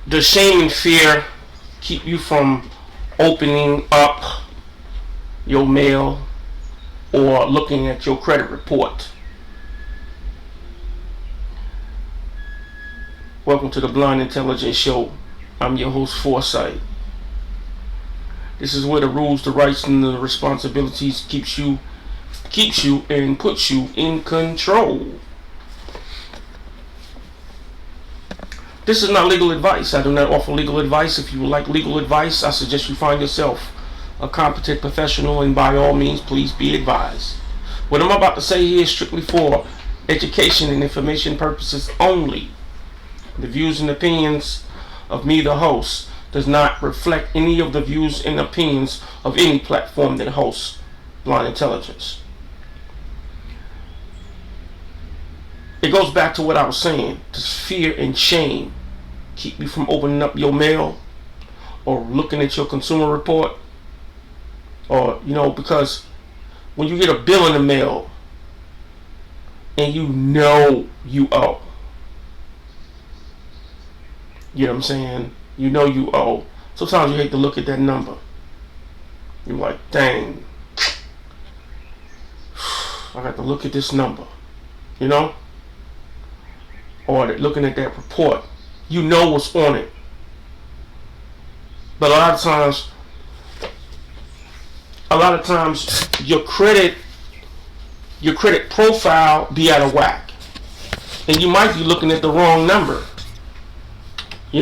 Does shame and fear keep you from opening up your mail or looking at your credit report? Welcome to the Blind Intelligence Show. I'm your host, Foresight. This is where the rules, the rights, and the responsibilities keeps you and puts you in control. This is not legal advice. I do not offer legal advice. If you would like legal advice, I suggest you find yourself a competent professional, and by all means, please be advised. What I'm about to say here is strictly for education and information purposes only. The views and opinions of me, the host, does not reflect any of the views and opinions of any platform that hosts Blind Intelligence. It goes back to what I was saying. Does fear and shame keep you from opening up your mail or looking at your consumer report? Or, because when you get a bill in the mail and you know you owe, you know what I'm saying? You know you owe. Sometimes you hate to look at that number. You're like, dang, I got to look at this number, Or looking at that report. You know what's on it. But a lot of times your credit profile be out of whack. And you might be looking at the wrong number. You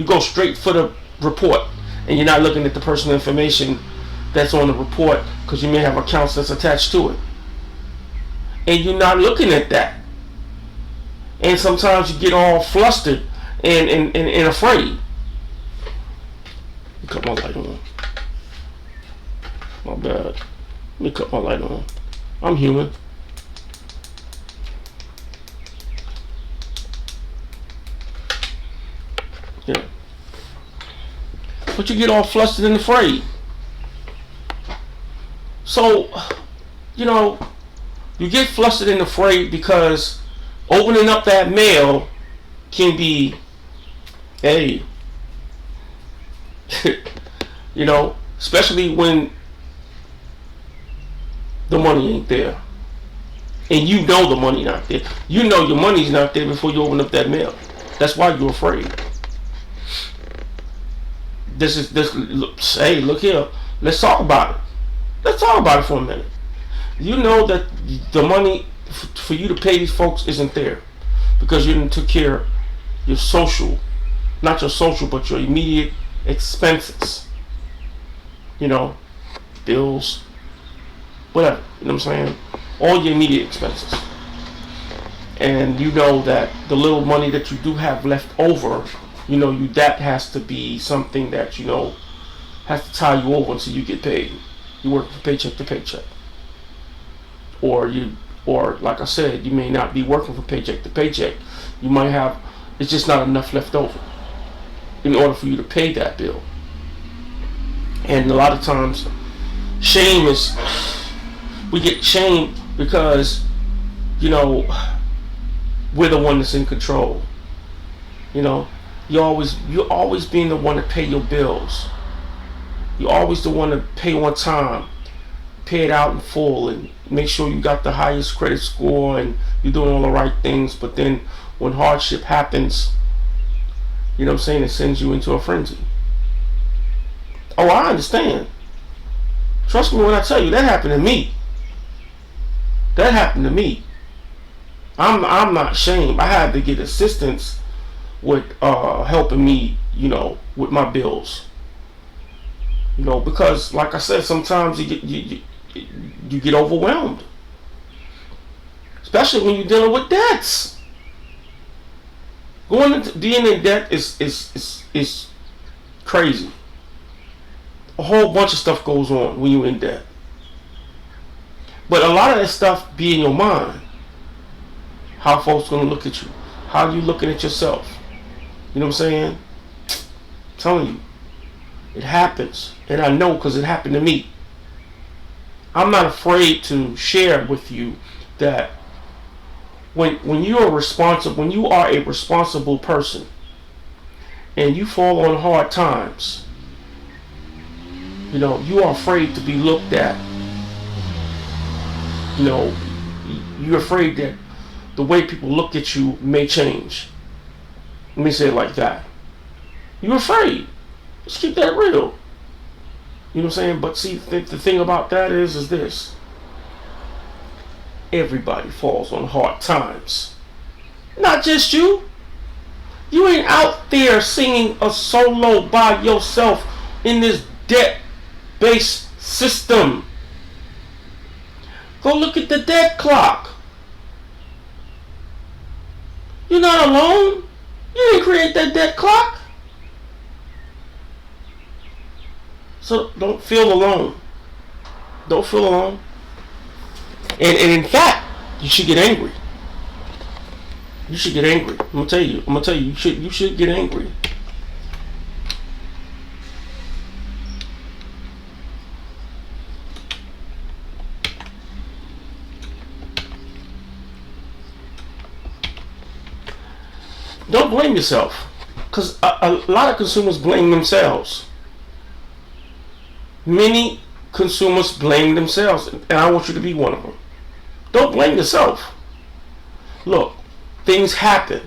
go straight for the report and you're not looking at the personal information that's on the report because you may have accounts that's attached to it. And you're not looking at that. And sometimes you get all flustered and afraid. Let me cut my light on. My bad. Let me cut my light on. I'm human. Yeah. But you get all flustered and afraid. So, you get flustered and afraid because opening up that mail can be, hey, especially when the money ain't there. And you know the money not there. You know your money's not there before you open up that mail. That's why you're afraid. Hey, look here. Let's talk about it. Let's talk about it for a minute. You know that the money for you to pay these folks isn't there because you didn't took care of your social, not your social, but your immediate expenses. Bills, whatever. You know what I'm saying? All your immediate expenses. And you know that the little money that you do have left over, that has to be something that, has to tie you over until you get paid. You work from paycheck to paycheck. Or like I said, you may not be working from paycheck to paycheck. You might have, it's just not enough left over in order for you to pay that bill. And a lot of times, we get shamed because, we're the one that's in control. You're always being the one to pay your bills. You're always the one to pay on time, pay it out in full, and make sure you got the highest credit score and you're doing all the right things. But then when hardship happens, it sends you into a frenzy. Oh, I understand. Trust me when I tell you, that happened to me. That happened to me. I'm not ashamed. I had to get assistance with helping me, with my bills. Because like I said, sometimes you get overwhelmed, especially when you're dealing with debts. Being in debt is crazy. A whole bunch of stuff goes on when you're in debt. But a lot of that stuff be in your mind. How folks gonna look at you? How you looking at yourself? You know what I'm saying? I'm telling you, it happens, and I know because it happened to me. I'm not afraid to share with you that when you are a responsible person, and you fall on hard times, you are afraid to be looked at. You're afraid that the way people look at you may change. Let me say it like that. You're afraid. Just keep that real. You know what I'm saying? But see, the thing about that is this. Everybody falls on hard times. Not just you. You ain't out there singing a solo by yourself in this debt-based system. Go look at the debt clock. You're not alone. You didn't create that debt clock. So don't feel alone. Don't feel alone. And in fact, you should get angry. You should get angry. I'm gonna tell you. You should get angry. Don't blame yourself, because a lot of consumers blame themselves. Many consumers blame themselves, and I want you to be one of them. Don't blame yourself. Look, things happen.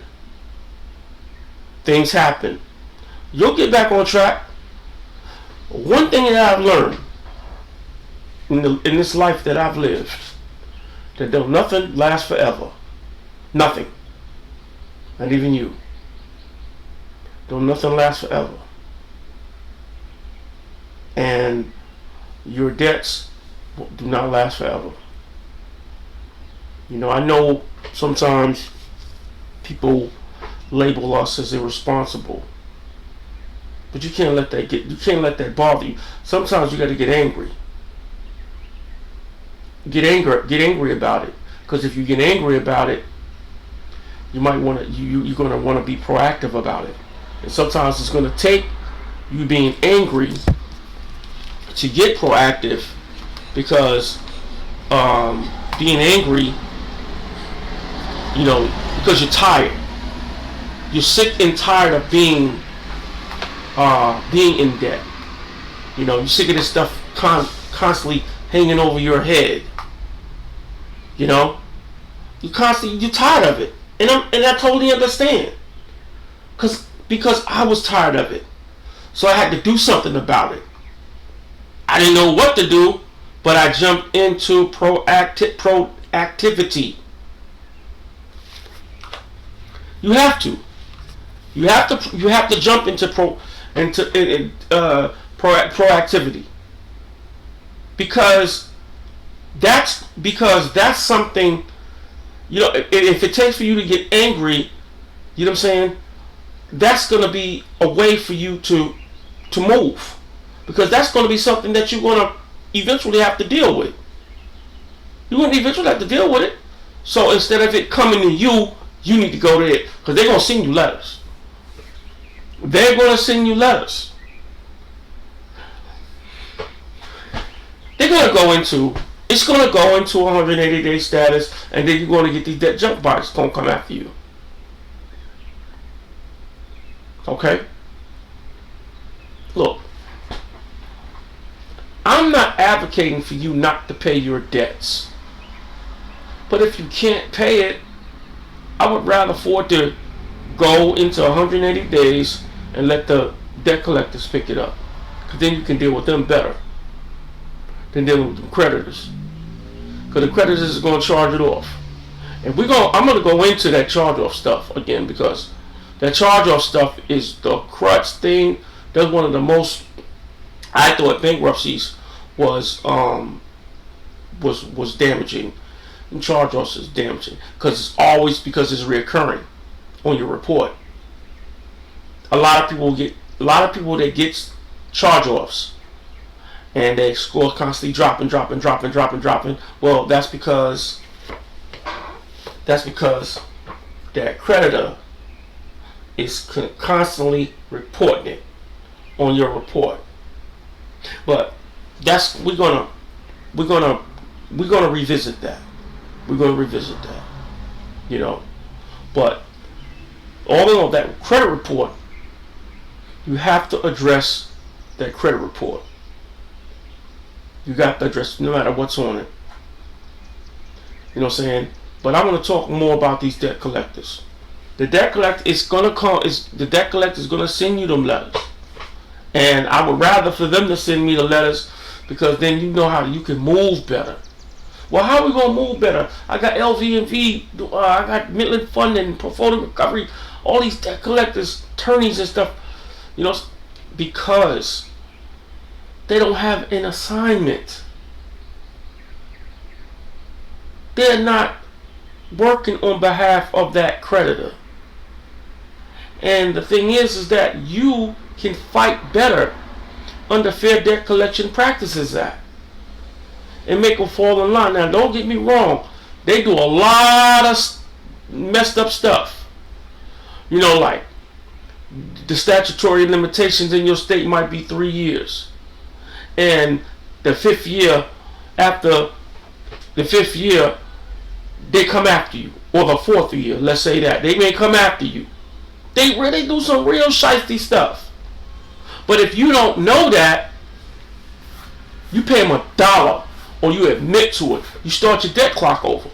Things happen. You'll get back on track. One thing that I've learned in this life that I've lived, that nothing lasts forever. Nothing. Not even you. Don't nothing last forever. And your debts do not last forever. I know sometimes people label us as irresponsible, but you can't let that bother you. Sometimes you got to get angry. Get angry about it, because if you get angry about it, you're going to want to be proactive about it. And sometimes it's going to take you being angry to get proactive, because being angry, because you're tired. You're sick and tired of being in debt. You're sick of this stuff constantly hanging over your head. You're tired of it. And I totally understand. Because I was tired of it. So I had to do something about it. I didn't know what to do, but I jumped into proactivity. You have to. You have to jump into proactivity. Because that's something, if it takes for you to get angry, you know what I'm saying? That's going to be a way for you to move, because that's going to be something that you're going to eventually have to deal with. You're going to eventually have to deal with it. So instead of it coming to you, you need to go there, because they're going to send you letters. They're going to send you letters. It's going to go into 180-day status, and then you're going to get these debt junk bodies going to come after you. Okay? Look, I'm not advocating for you not to pay your debts. But if you can't pay it, I would rather afford to go into 180 days and let the debt collectors pick it up. Because then you can deal with them better than dealing with the creditors. Because the creditors is going to charge it off. And I'm going to go into that charge-off stuff again, because that charge-off stuff is the crutch thing. That's one of the most, I thought bankruptcies was damaging. And charge-offs is damaging, because it's reoccurring on your report. A lot of people that get charge-offs, and they score constantly dropping. Well, that's because that creditor is constantly reporting it on your report. But we're gonna revisit that. We're gonna revisit that. But all in all, that credit report You have to address that credit report. You got to address no matter what's on it. You know what I'm saying? But I want to talk more about these debt collectors. The debt collector is gonna come. The debt collector is gonna send you them letters, and I would rather for them to send me the letters, because then you know how you can move better. Well, how are we gonna move better? I got LV&V, I got Midland Funding, Portfolio Recovery, all these debt collectors, attorneys and stuff. You know, because they don't have an assignment. They're not working on behalf of that creditor. And the thing is that you can fight better under Fair Debt Collection Practices Act and make them fall in line. Now, don't get me wrong, they do a lot of messed up stuff. You know, like the statutory limitations in your state might be 3 years, and the 5th year, after the 5th year, they come after you, or the 4th year, let's say that they may come after you. They really do some real shiesty stuff. But if you don't know that, you pay them $1 or you admit to it, you start your debt clock over.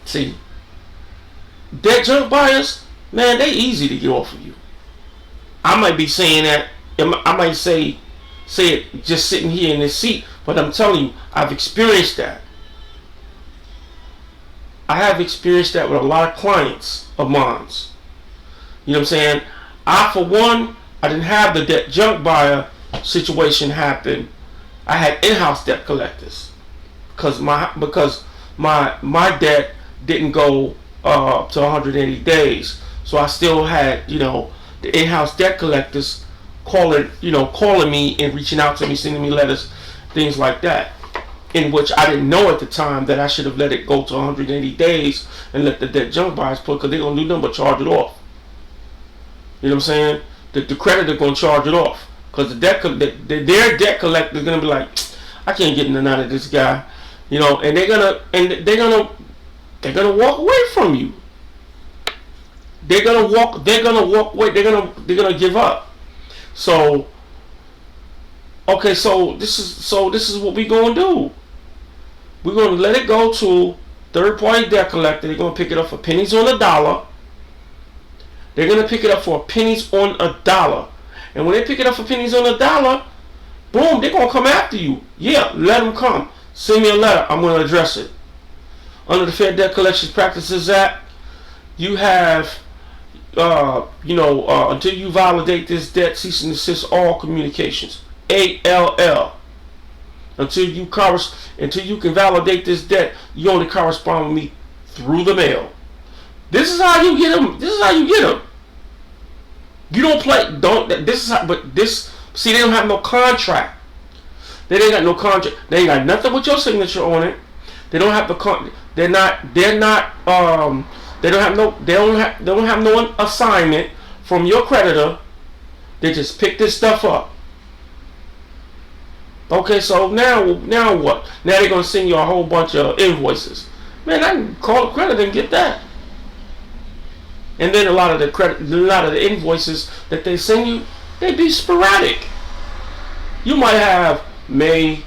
See, debt junk buyers, man, they easy to get off of you. I might be saying that, I might say it just sitting here in this seat, but I'm telling you, I've experienced that. I have experienced that with a lot of clients of mine. You know what I'm saying? For one, I didn't have the debt junk buyer situation happen. I had in-house debt collectors because my debt didn't go up to 180 days. So I still had, the in-house debt collectors calling me and reaching out to me, sending me letters, things like that. In which I didn't know at the time that I should have let it go to 180 days and let the debt junk buyers put, because they're going to do nothing but charge it off. You know what I'm saying? The creditor going to charge it off, because their debt collector is going to be like, I can't get none of this guy, and they're gonna walk away from you. They're gonna walk away. They're gonna give up. So okay, so this is what we're gonna do. We're going to let it go to third-party debt collector. They're going to pick it up for pennies on a dollar. They're going to pick it up for pennies on a dollar. And when they pick it up for pennies on a dollar, boom, they're going to come after you. Yeah, let them come. Send me a letter. I'm going to address it. Under the Fair Debt Collection Practices Act, you have, until you validate this debt, cease and desist all communications. ALL. Until you can validate this debt, you only correspond with me through the mail. This is how you get them. You don't play. See, they don't have no contract. They ain't got no contract. They ain't got nothing with your signature on it. They don't have the They don't have no assignment from your creditor. They just pick this stuff up. Okay, so now what? Now they're gonna send you a whole bunch of invoices. Man, I can call the creditor and get that. And then a lot of the invoices that they send you, they be sporadic. You might have May.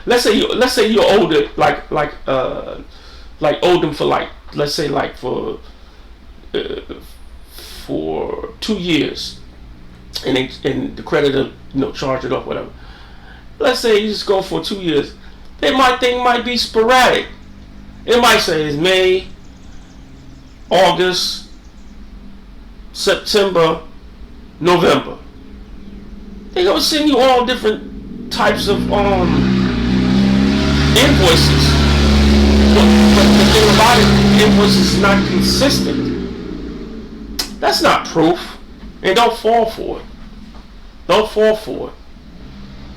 Let's say you owed it like owed them for let's say for 2 years. And the creditor, charge it off, whatever. Let's say you just go for 2 years. Thing might be sporadic. It might say it's May, August, September, November. They're gonna send you all different types of invoices. But the thing about it, invoices is not consistent. That's not proof. And don't fall for it. Don't fall for it.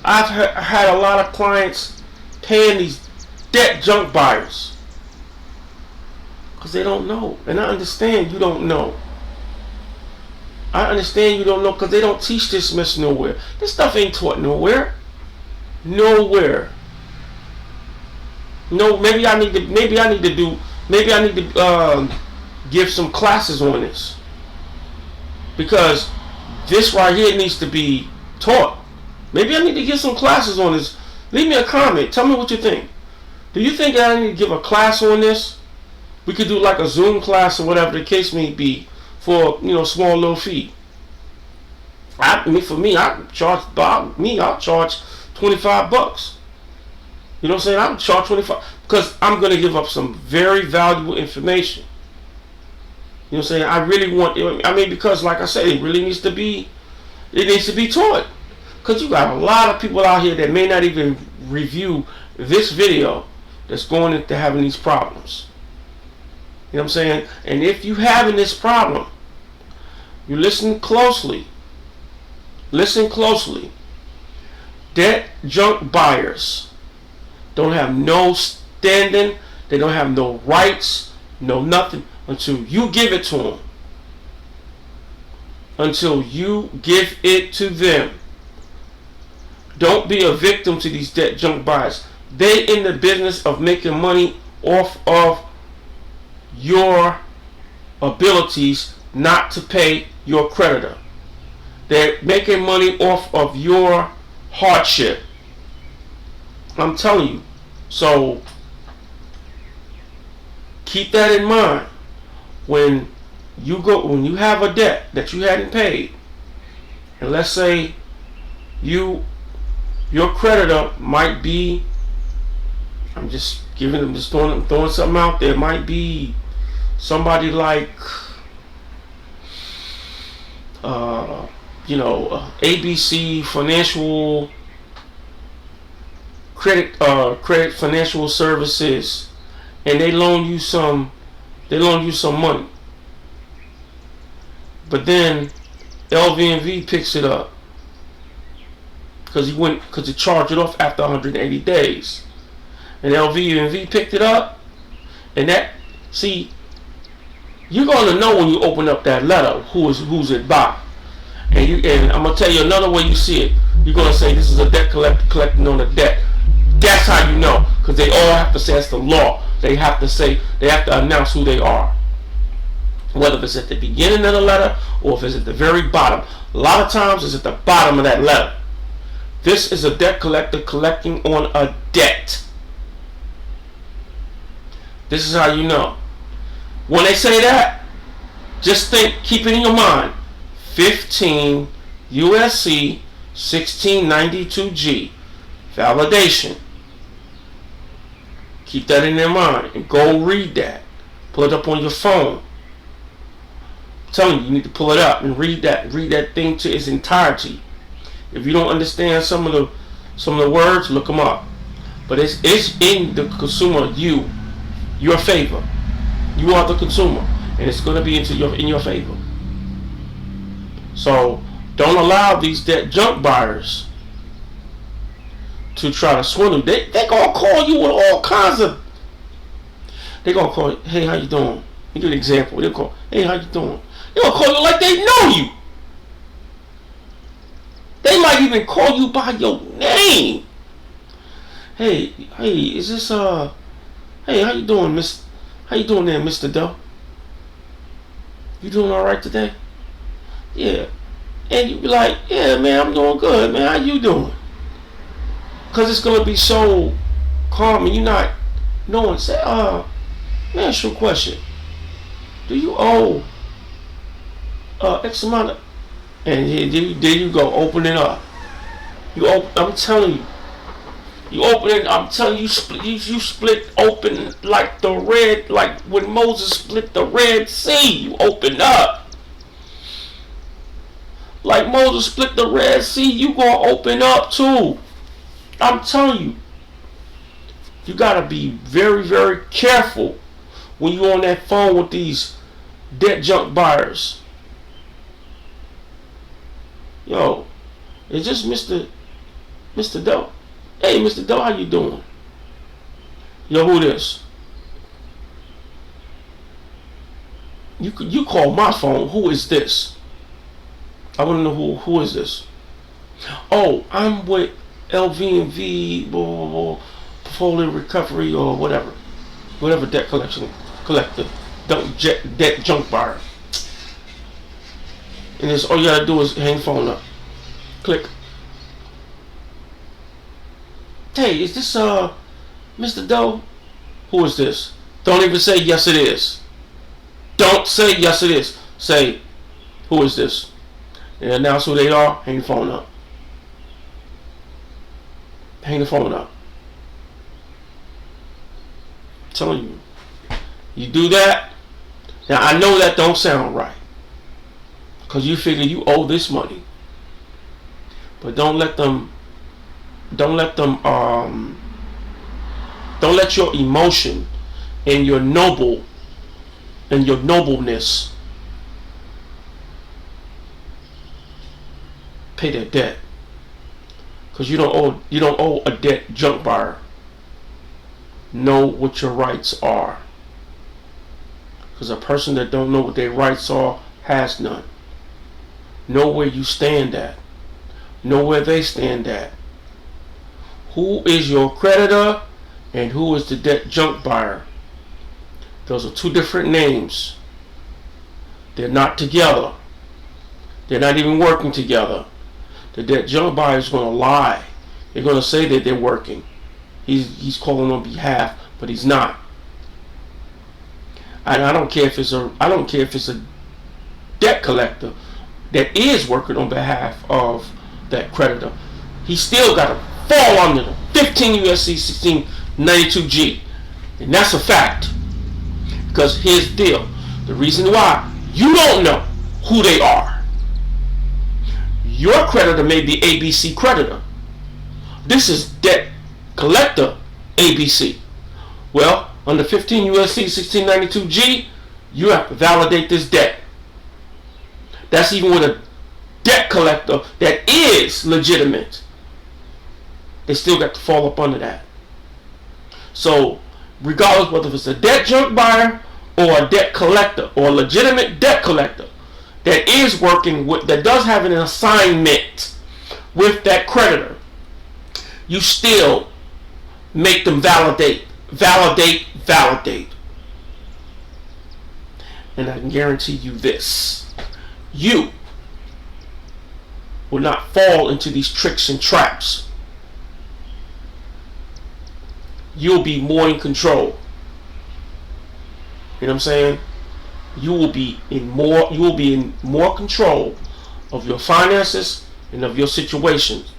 I've had a lot of clients paying these debt junk buyers because they don't know. And I understand you don't know. I understand you don't know because they don't teach this mess nowhere. This stuff ain't taught nowhere. Nowhere. No, maybe I need to give some classes on this, because this right here needs to be taught. Maybe I need to give some classes on this. Leave me a comment. Tell me what you think. Do you think I need to give a class on this? We could do like a Zoom class or whatever the case may be for, small little fee. For me, I'll charge $25. You know what I'm saying? I'll charge 25 because I'm going to give up some very valuable information. You know what I'm saying? I really want, because like I said, it needs to be taught. Because you got a lot of people out here that may not even review this video that's going into having these problems. You know what I'm saying? And if you having this problem, you listen closely. Listen closely. Debt junk buyers don't have no standing. They don't have no rights, no nothing until you give it to them. Until you give it to them. Don't be a victim to these debt junk buyers. They in the business of making money off of your abilities not to pay your creditor. They're making money off of your hardship. I'm telling you. So keep that in mind when you have a debt that you hadn't paid, and let's say your creditor might be, I'm just throwing something out there, might be somebody like ABC Financial Credit Financial Services, and they loan you some money, but then LVNV picks it up because it charged it off after 180 days, and LVNV picked it up, and you're gonna know when you open up that letter who's it by. And I'm gonna tell you another way you see it. You're gonna say this is a debt collector collecting on a debt. That's how you know, because they all have to say it's the law. They have to announce who they are. Whether it's at the beginning of the letter or if it's at the very bottom. A lot of times it's at the bottom of that letter. This is a debt collector collecting on a debt. This is how you know. When they say that, just keep it in your mind. 15 USC 1692G. Validation. Keep that in your mind and go read that. Pull it up on your phone. I'm telling you need to pull it up and read that. Read that thing to its entirety. If you don't understand some of the words, look them up. But it's in the consumer, your favor. You are the consumer, and it's going to be in your favor. So don't allow these debt junk buyers to try to swindle. They gonna call you with all kinds of. They gonna call you, hey, how you doing? You give an example. They call, hey, how you doing? They gonna call you like they know you. They might even call you by your name. Hey, is this hey, how you doing, Miss? How you doing there, Mr. Doe? You doing all right today? Yeah. And you be like, yeah, man, I'm doing good, man. How you doing? Because it's going to be so calm and you're not knowing. Say, man, ask you a question. Do you owe X amount of... And there you go, open it up. I'm telling you. You open it, I'm telling you, you split open like like when Moses split the Red Sea. You open up. Like Moses split the Red Sea, you gonna open up too. I'm telling you. You gotta be very, very careful when you're on that phone with these debt junk buyers. Yo, is this Mr. Doe? Hey, Mr. Doe, how you doing? Yo, who this? You call my phone. Who is this? I want to know who is this. Oh, I'm with LVNV, blah, blah, blah, portfolio recovery or whatever debt collector. debt junk buyer. And it's all you gotta do is hang the phone up. Click. Hey, is this Mr. Doe? Who is this? Don't even say yes it is. Don't say yes it is. Say, who is this? And announce who they are. Hang the phone up. Hang the phone up. I'm telling you. You do that. Now I know that don't sound right, because you figure you owe this money. But don't let your emotion and your nobleness pay their debt. Because you don't owe a debt junk buyer. Know what your rights are. Because a person that don't know what their rights are has none. Know where you stand at. Know where they stand at. Who is your creditor and who is the debt junk buyer? Those are two different names. They're not together. They're not even working together. The debt junk buyer is going to lie. They're going to say that they're working. He's calling on behalf, but he's not. And I don't care if it's a debt collector that is working on behalf of that creditor. He still got to fall under the 15 USC 1692G, and that's a fact. Because here's the deal: the reason why you don't know who they are. Your creditor may be ABC creditor. This is debt collector ABC. Well, under 15 USC 1692G, you have to validate this debt. That's even with a debt collector that is legitimate. They still got to fall up under that. So, regardless whether it's a debt junk buyer or a debt collector or a legitimate debt collector that is working with, that does have an assignment with that creditor, you still make them validate. And I can guarantee you this: you will not fall into these tricks and traps. You'll be more in control. You know what I'm saying? You will be in more control of your finances and of your situations.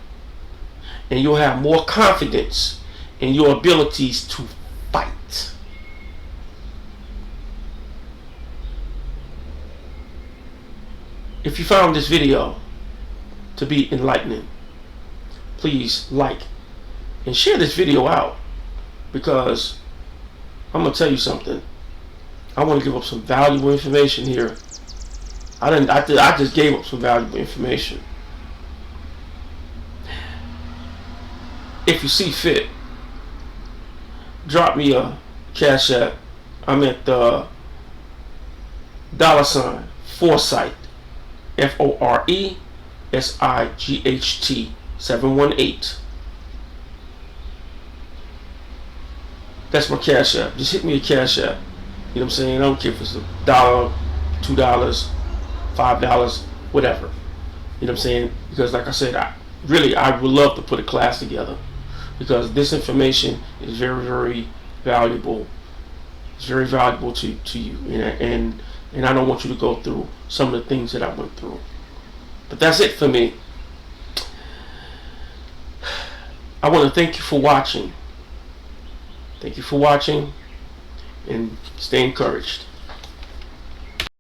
And you'll have more confidence in your abilities to fight. If you found this video to be enlightening, please like and share this video out, because I'm gonna tell you something. I want to give up some valuable information here. I just gave up some valuable information. If you see fit, drop me a Cash App. I'm at the $ Foresight, FORESIGHT 718. That's my Cash App. Just hit me a Cash App. You know what I'm saying? I don't care if it's $1, $2, $5, whatever. You know what I'm saying? Because like I said, I would love to put a class together, because this information is very, very valuable. It's very valuable to you, and I don't want you to go through some of the things that I went through. But that's it for me. I want to thank you for watching. Thank you for watching, and stay encouraged.